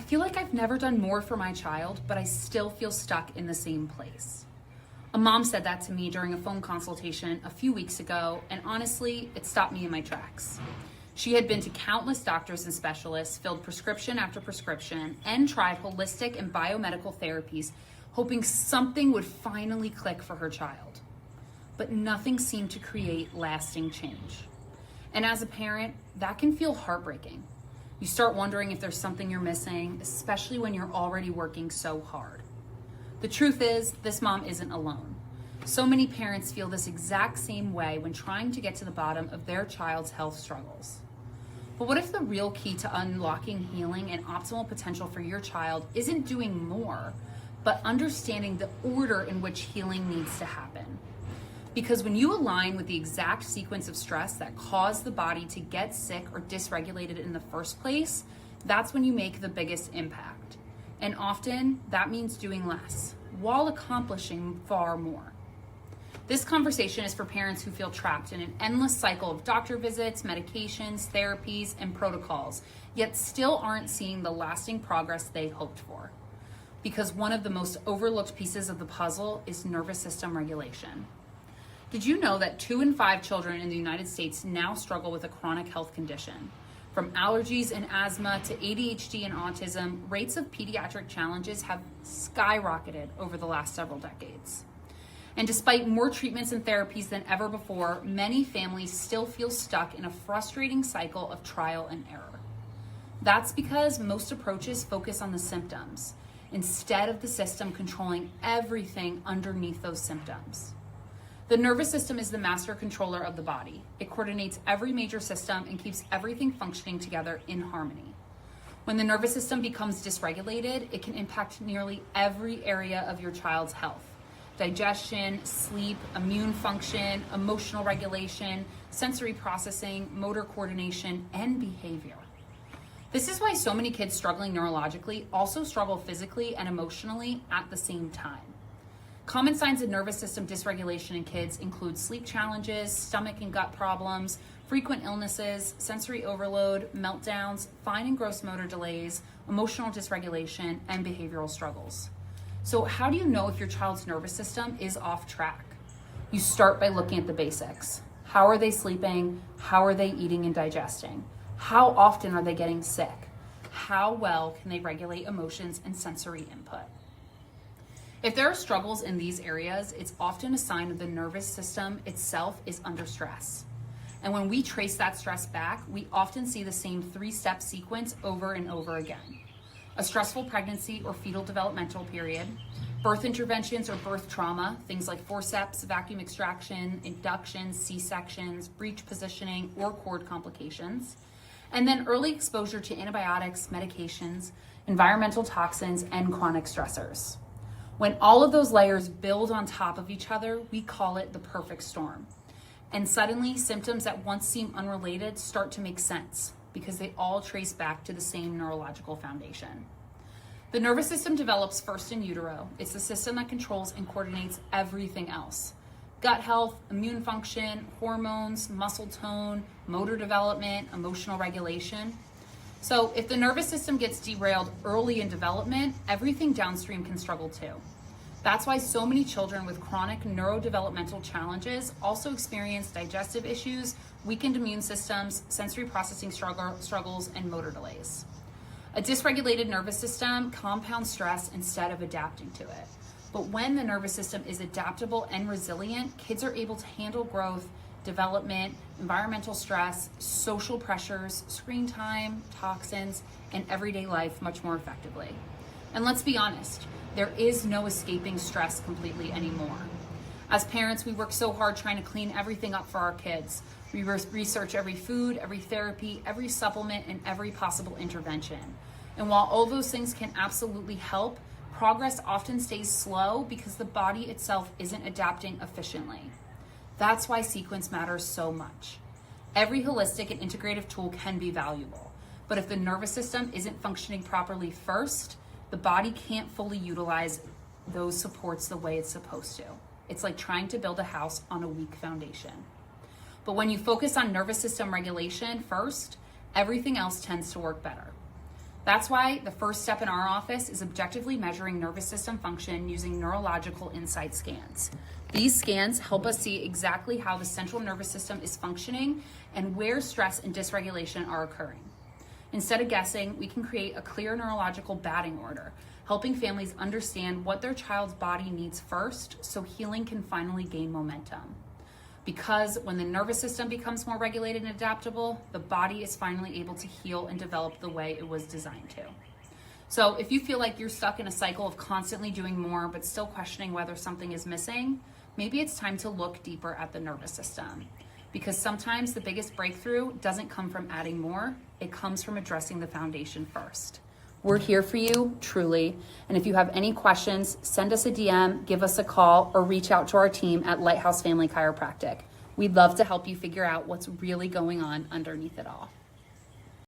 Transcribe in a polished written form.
feel like I've never done more for my child, but I still feel stuck in the same place. A mom said that to me during a phone consultation a few weeks ago, and honestly, it stopped me in my tracks. She had been to countless doctors and specialists, filled prescription after prescription, and tried holistic and biomedical therapies, hoping something would finally click for her child. But nothing seemed to create lasting change. And as a parent, that can feel heartbreaking. You start wondering if there's something you're missing, especially when you're already working so hard. The truth is, this mom isn't alone. So many parents feel this exact same way when trying to get to the bottom of their child's health struggles. But what if the real key to unlocking healing and optimal potential for your child isn't doing more, but understanding the order in which healing needs to happen? Because when you align with the exact sequence of stress that caused the body to get sick or dysregulated in the first place, that's when you make the biggest impact. And often that means doing less while accomplishing far more. This conversation is for parents who feel trapped in an endless cycle of doctor visits, medications, therapies, and protocols, yet still aren't seeing the lasting progress they hoped for. Because one of the most overlooked pieces of the puzzle is nervous system regulation. Did you know that 2 in 5 children in the United States now struggle with a chronic health condition? From allergies and asthma to ADHD and autism, rates of pediatric challenges have skyrocketed over the last several decades. And despite more treatments and therapies than ever before, many families still feel stuck in a frustrating cycle of trial and error. That's because most approaches focus on the symptoms, instead of the system controlling everything underneath those symptoms. The nervous system is the master controller of the body. It coordinates every major system and keeps everything functioning together in harmony. When the nervous system becomes dysregulated, it can impact nearly every area of your child's health: digestion, sleep, immune function, emotional regulation, sensory processing, motor coordination, and behavior. This is why so many kids struggling neurologically also struggle physically and emotionally at the same time. Common signs of nervous system dysregulation in kids include sleep challenges, stomach and gut problems, frequent illnesses, sensory overload, meltdowns, fine and gross motor delays, emotional dysregulation, and behavioral struggles. So how do you know if your child's nervous system is off track? You start by looking at the basics. How are they sleeping? How are they eating and digesting? How often are they getting sick? How well can they regulate emotions and sensory input? If there are struggles in these areas, it's often a sign of the nervous system itself is under stress. And when we trace that stress back, we often see the same 3-step sequence over and over again. A stressful pregnancy or fetal developmental period, birth interventions or birth trauma, things like forceps, vacuum extraction, inductions, C-sections, breech positioning, or cord complications, and then early exposure to antibiotics, medications, environmental toxins, and chronic stressors. When all of those layers build on top of each other, we call it the perfect storm. And suddenly, symptoms that once seemed unrelated start to make sense because they all trace back to the same neurological foundation. The nervous system develops first in utero. It's the system that controls and coordinates everything else: gut health, immune function, hormones, muscle tone, motor development, emotional regulation. So if the nervous system gets derailed early in development, everything downstream can struggle too. That's why so many children with chronic neurodevelopmental challenges also experience digestive issues, weakened immune systems, sensory processing struggles, and motor delays. A dysregulated nervous system compounds stress instead of adapting to it. But when the nervous system is adaptable and resilient, kids are able to handle growth, development, environmental stress, social pressures, screen time, toxins, and everyday life much more effectively. And let's be honest, there is no escaping stress completely anymore. As parents, we work so hard trying to clean everything up for our kids. We research every food, every therapy, every supplement, and every possible intervention. And while all those things can absolutely help, progress often stays slow because the body itself isn't adapting efficiently. That's why sequence matters so much. Every holistic and integrative tool can be valuable, but if the nervous system isn't functioning properly first, the body can't fully utilize those supports the way it's supposed to. It's like trying to build a house on a weak foundation. But when you focus on nervous system regulation first, everything else tends to work better. That's why the first step in our office is objectively measuring nervous system function using neurological insight scans. These scans help us see exactly how the central nervous system is functioning and where stress and dysregulation are occurring. Instead of guessing, we can create a clear neurological batting order, helping families understand what their child's body needs first so healing can finally gain momentum. Because when the nervous system becomes more regulated and adaptable, the body is finally able to heal and develop the way it was designed to. So if you feel like you're stuck in a cycle of constantly doing more but still questioning whether something is missing, maybe it's time to look deeper at the nervous system. Because sometimes the biggest breakthrough doesn't come from adding more, it comes from addressing the foundation first. We're here for you, truly. And if you have any questions, send us a DM, give us a call, or reach out to our team at Lighthouse Family Chiropractic. We'd love to help you figure out what's really going on underneath it all.